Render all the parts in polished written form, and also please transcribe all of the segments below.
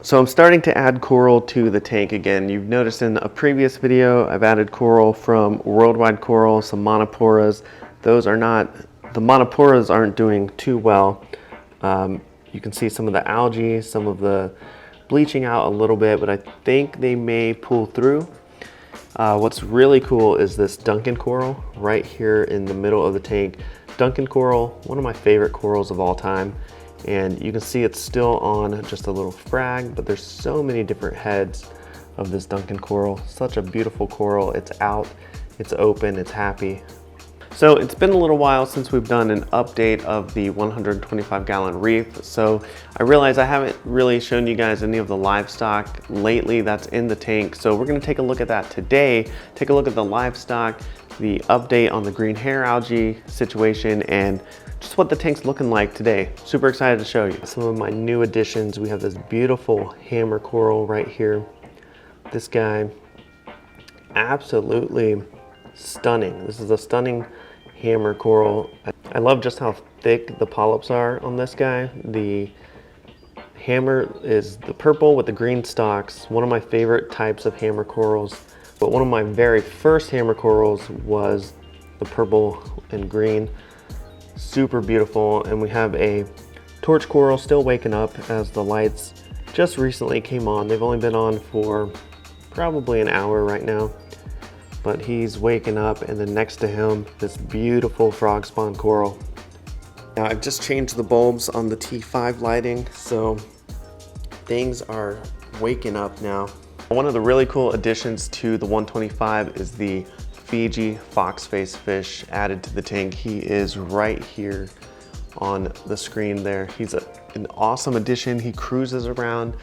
So I'm starting to add coral to the tank again. You've noticed in a previous video, I've added coral from Worldwide Coral, some monoporas. The monoporas aren't doing too well. You can see some of the algae, some of the bleaching out a little bit, but I think they may pull through. What's really cool is this Duncan coral right here in the middle of the tank. Duncan coral, one of my favorite corals of all time. And you can see it's still on just a little frag, but there's so many different heads of this Duncan coral. Such a beautiful coral. It's out, it's open, it's happy. So it's been a little while since we've done an update of the 125-gallon reef. So I realize I haven't really shown you guys any of the livestock lately that's in the tank. So we're gonna take a look at that today, take a look at the livestock, the update on the green hair algae situation, and just what the tank's looking like today. Super excited to show you. Some of my new additions, we have this beautiful hammer coral right here. This guy, absolutely stunning. This is a stunning hammer coral. I love just how thick the polyps are on this guy. The hammer is the purple with the green stalks, one of my favorite types of hammer corals. But one of my very first hammer corals was the purple and green. Super beautiful. And we have a torch coral still waking up as the lights just recently came on. They've only been on for probably an hour right now, but he's waking up. And then next to him, this beautiful frog spawn coral. Now I've just changed the bulbs on the T5 lighting, so things are waking up now. One of the really cool additions to the 125 is the Fiji foxface fish added to the tank. He is right here on the screen there. He's an awesome addition. He cruises around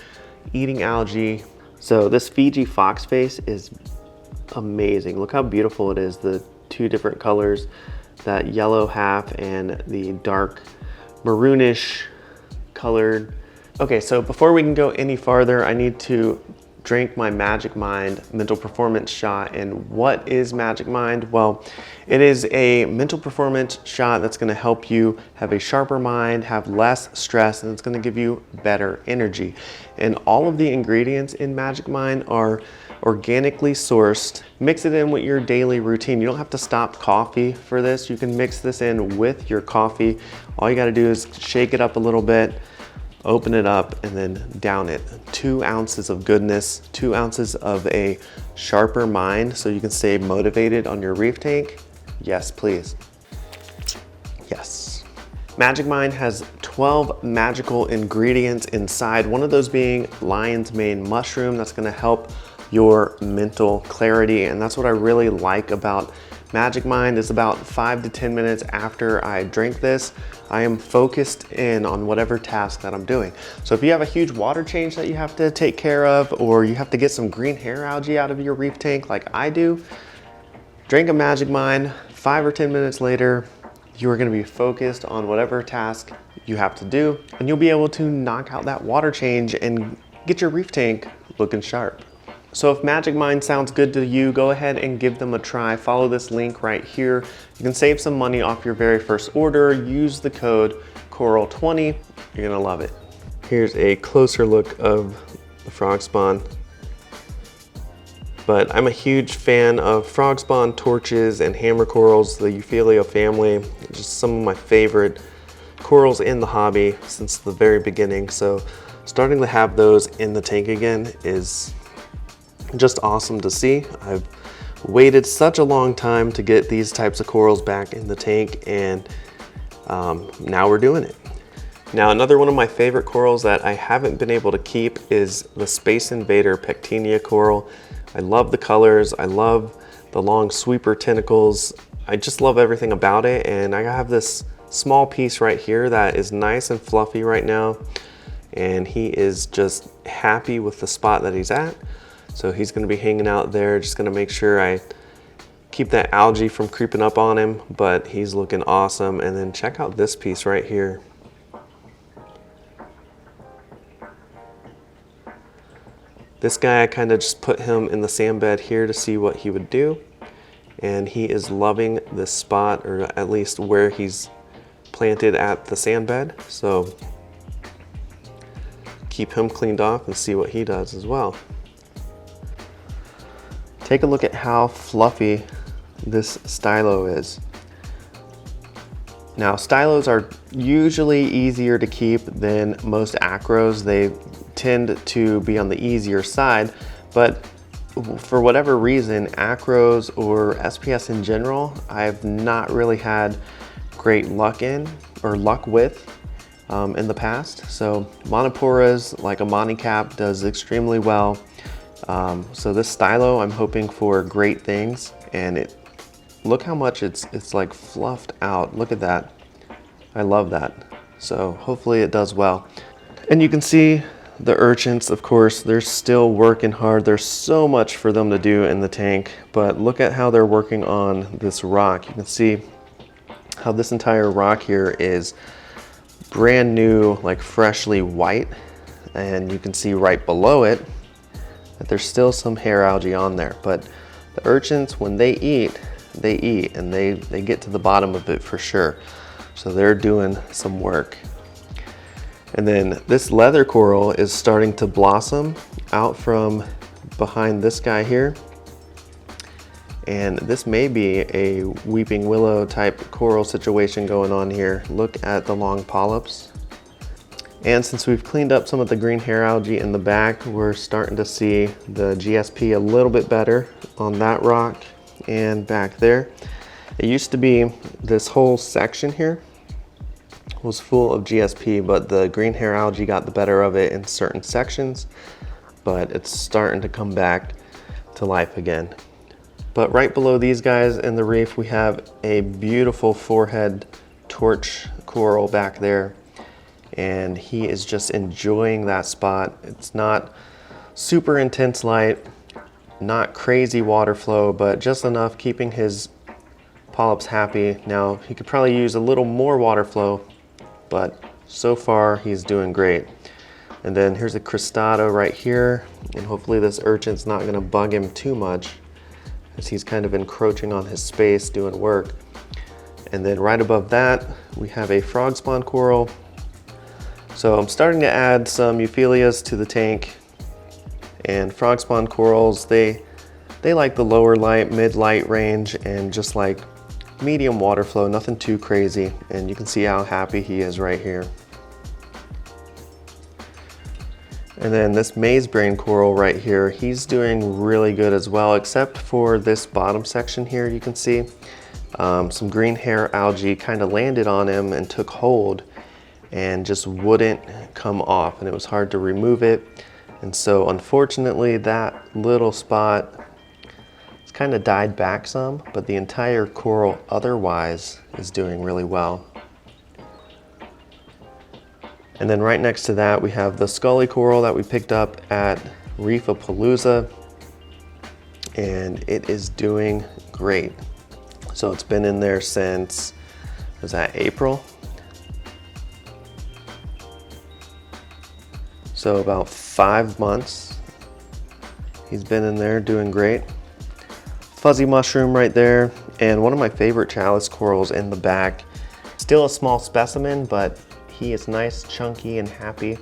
eating algae. So this Fiji foxface is amazing. Look how beautiful it is. The two different colors, that yellow half and the dark maroonish colored. Okay, so before we can go any farther, I need to drink my Magic Mind mental performance shot. And what is Magic Mind? Well, it is a mental performance shot that's going to help you have a sharper mind, have less stress, and it's going to give you better energy. And all of the ingredients in Magic Mind are organically sourced. Mix it in with your daily routine. You don't have to stop coffee for this. You can mix this in with your coffee. All you got to do is shake it up a little bit, open it up, and then down it. 2 ounces of goodness, 2 ounces of a sharper mind so you can stay motivated on your reef tank. Yes, please. Yes. Magic Mind has 12 magical ingredients inside, one of those being lion's mane mushroom. That's gonna help your mental clarity, and that's what I really like about Magic Mind. Is about 5 to 10 minutes after I drink this, I am focused in on whatever task that I'm doing. So if you have a huge water change that you have to take care of, or you have to get some green hair algae out of your reef tank like I do, drink a Magic Mind. 5 or 10 minutes later, you are going to be focused on whatever task you have to do, and you'll be able to knock out that water change and get your reef tank looking sharp. So if Magic Mind sounds good to you, go ahead and give them a try. Follow this link right here. You can save some money off your very first order. Use the code CORAL20. You're gonna love it. Here's a closer look of the frog spawn. But I'm a huge fan of frog spawn, torches, and hammer corals, the Euphyllia family. Just some of my favorite corals in the hobby since the very beginning. So starting to have those in the tank again is just awesome to see. I've waited such a long time to get these types of corals back in the tank, and now we're doing it. Now, another one of my favorite corals that I haven't been able to keep is the Space Invader Pectinia coral. I love the colors. I love the long sweeper tentacles. I just love everything about it, and I have this small piece right here that is nice and fluffy right now, and he is just happy with the spot that he's at. So he's gonna be hanging out there, just gonna make sure I keep that algae from creeping up on him, but he's looking awesome. And then check out this piece right here. This guy, I kind of just put him in the sand bed here to see what he would do. And he is loving this spot, or at least where he's planted at the sand bed. So keep him cleaned off and see what he does as well. Take a look at how fluffy this stylo is. Now, stylos are usually easier to keep than most acros. They tend to be on the easier side, but for whatever reason, acros or SPS in general, I've not really had great luck with in the past. So monoporas like a Monicap does extremely well. So this stylo, I'm hoping for great things, and look how much it's like fluffed out. Look at that. I love that. So hopefully it does well. And you can see the urchins, of course, they're still working hard. There's so much for them to do in the tank, but look at how they're working on this rock. You can see how this entire rock here is brand new, like freshly white. And you can see right below it that there's still some hair algae on there. But the urchins, when they eat and they get to the bottom of it for sure. So they're doing some work. And then this leather coral is starting to blossom out from behind this guy here. And this may be a weeping willow type coral situation going on here. Look at the long polyps. And since we've cleaned up some of the green hair algae in the back, we're starting to see the GSP a little bit better on that rock and back there. It used to be this whole section here was full of GSP, but the green hair algae got the better of it in certain sections, but it's starting to come back to life again. But right below these guys in the reef, we have a beautiful forehead torch coral back there, and he is just enjoying that spot. It's not super intense light, not crazy water flow, but just enough keeping his polyps happy. Now, he could probably use a little more water flow, but so far he's doing great. And then here's a cristado right here, and hopefully this urchin's not gonna bug him too much, as he's kind of encroaching on his space doing work. And then right above that, we have a frog spawn coral. So I'm starting to add some euphyllias to the tank, and frog spawn corals, they like the lower light, mid light range, and just like medium water flow, nothing too crazy. And you can see how happy he is right here. And then this maze brain coral right here, he's doing really good as well, except for this bottom section here. You can see some green hair algae kind of landed on him and took hold and just wouldn't come off, and it was hard to remove it. And so unfortunately that little spot kind of died back some, but the entire coral otherwise is doing really well. And then right next to that, we have the Scully Coral that we picked up at Reefapalooza, and it is doing great. So it's been in there since, was that April? So about 5 months. He's been in there doing great. Fuzzy mushroom right there, and one of my favorite chalice corals in the back. Still a small specimen, but he is nice, chunky, and happy,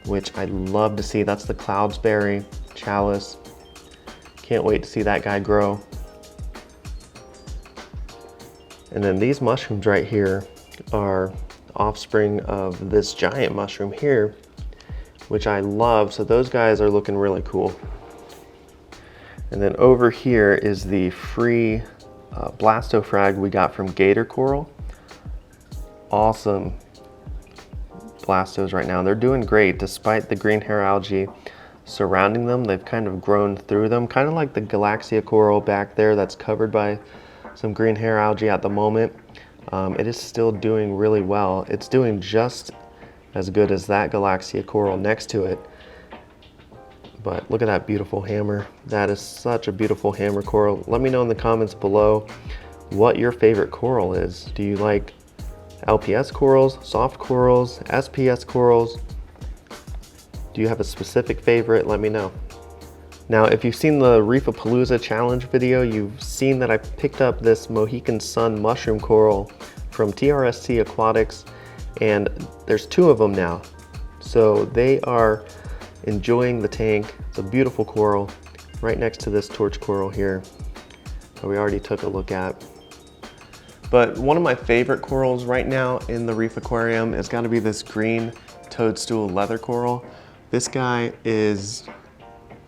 which I love to see. That's the cloudsberry chalice. Can't wait to see that guy grow. And then these mushrooms right here are offspring of this giant mushroom here, which I love. So those guys are looking really cool. And then over here is the free Blasto frag we got from Gator Coral. Awesome Blastos right now. They're doing great despite the green hair algae surrounding them. They've kind of grown through them, kind of like the Galaxia Coral back there that's covered by some green hair algae at the moment. It is still doing really well. It's doing just as good as that Galaxia Coral next to it. But look at that beautiful hammer. That is such a beautiful hammer coral. Let me know in the comments below what your favorite coral is. Do you like LPS corals, soft corals, SPS corals? Do you have a specific favorite? Let me know. Now, if you've seen the Reefapalooza challenge video, you've seen that I picked up this Mican Sun Mushroom coral from TRST Aquatics, and there's 2 of them now. So they are enjoying the tank. It's a beautiful coral right next to this torch coral here that we already took a look at. But one of my favorite corals right now in the reef aquarium is got to be this green toadstool leather coral. This guy is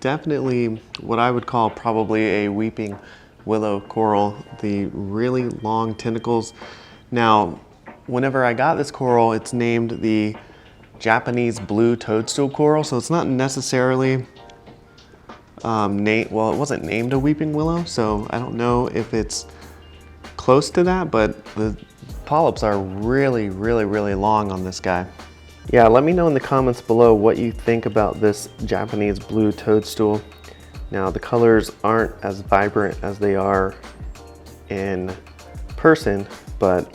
definitely what I would call probably a weeping willow coral, the really long tentacles. Now, whenever I got this coral, it's named the Japanese blue toadstool coral, so it's not necessarily well, it wasn't named a weeping willow, so I don't know if it's close to that, but the polyps are really long on this guy. Yeah, let me know in the comments below what you think about this Japanese blue toadstool. Now, the colors aren't as vibrant as they are in person, but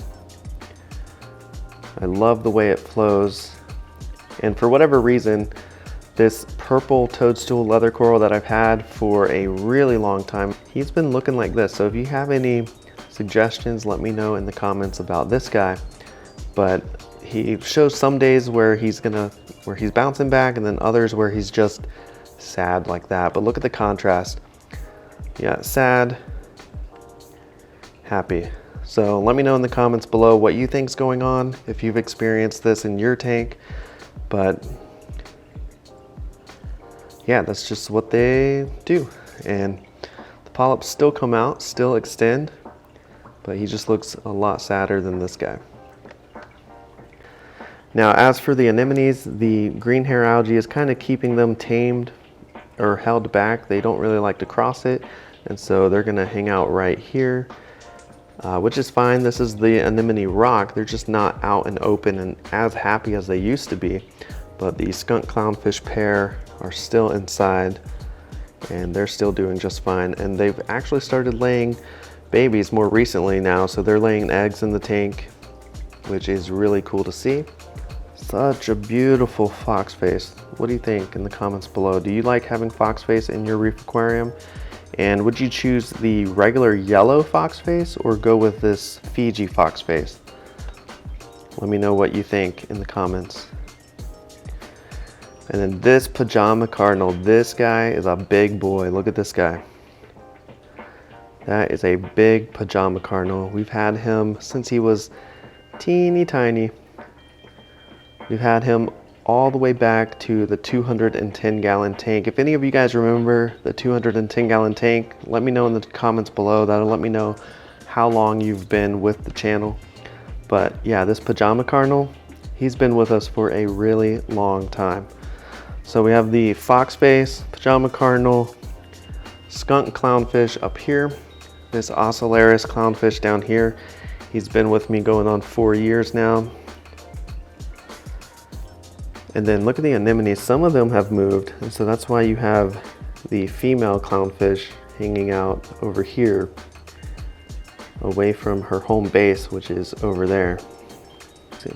I love the way it flows. And for whatever reason, this purple toadstool leather coral that I've had for a really long time, he's been looking like this. So if you have any suggestions, let me know in the comments about this guy. But he shows some days where he's bouncing back, and then others where he's just sad like that. But look at the contrast. Yeah, sad, happy. So let me know in the comments below what you think's going on, if you've experienced this in your tank. But yeah, that's just what they do. And the polyps still come out, still extend, but he just looks a lot sadder than this guy. Now, as for the anemones, the green hair algae is kind of keeping them tamed or held back. They don't really like to cross it, and so they're gonna hang out right here, which is fine. This is the anemone rock. They're just not out and open and as happy as they used to be. But the skunk clownfish pair are still inside, and they're still doing just fine. And they've actually started laying babies more recently now, so they're laying eggs in the tank, which is really cool to see. Such a beautiful fox face. What do you think in the comments below? Do you like having fox face in your reef aquarium? And would you choose the regular yellow fox face or go with this Fiji fox face? Let me know what you think in the comments. And then this Pajama Cardinal, this guy is a big boy. Look at this guy. That is a big Pajama Cardinal. We've had him since he was teeny tiny. We've had him all the way back to the 210-gallon tank. If any of you guys remember the 210-gallon tank, let me know in the comments below. That'll let me know how long you've been with the channel. But yeah, this Pajama Cardinal, he's been with us for a really long time. So we have the fox face, Pajama Cardinal, skunk clownfish up here, this Ocellaris clownfish down here. He's been with me going on 4 years now. And then look at the anemones. Some of them have moved, and so that's why you have the female clownfish hanging out over here away from her home base, which is over there. Let's see.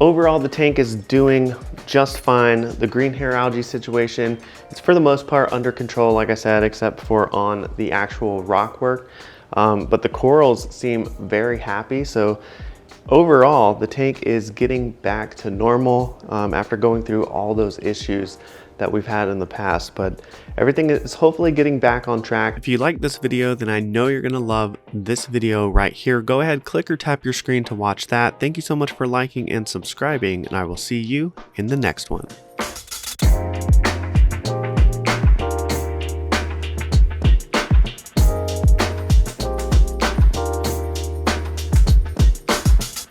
Overall, the tank is doing just fine. The green hair algae situation is for the most part under control, like I said, except for on the actual rock work. But the corals seem very happy. So overall, the tank is getting back to normal after going through all those issues that we've had in the past, but everything is hopefully getting back on track. If you like this video, then I know you're gonna love this video right here. Go ahead, click or tap your screen to watch that. Thank you so much for liking and subscribing, and I will see you in the next one.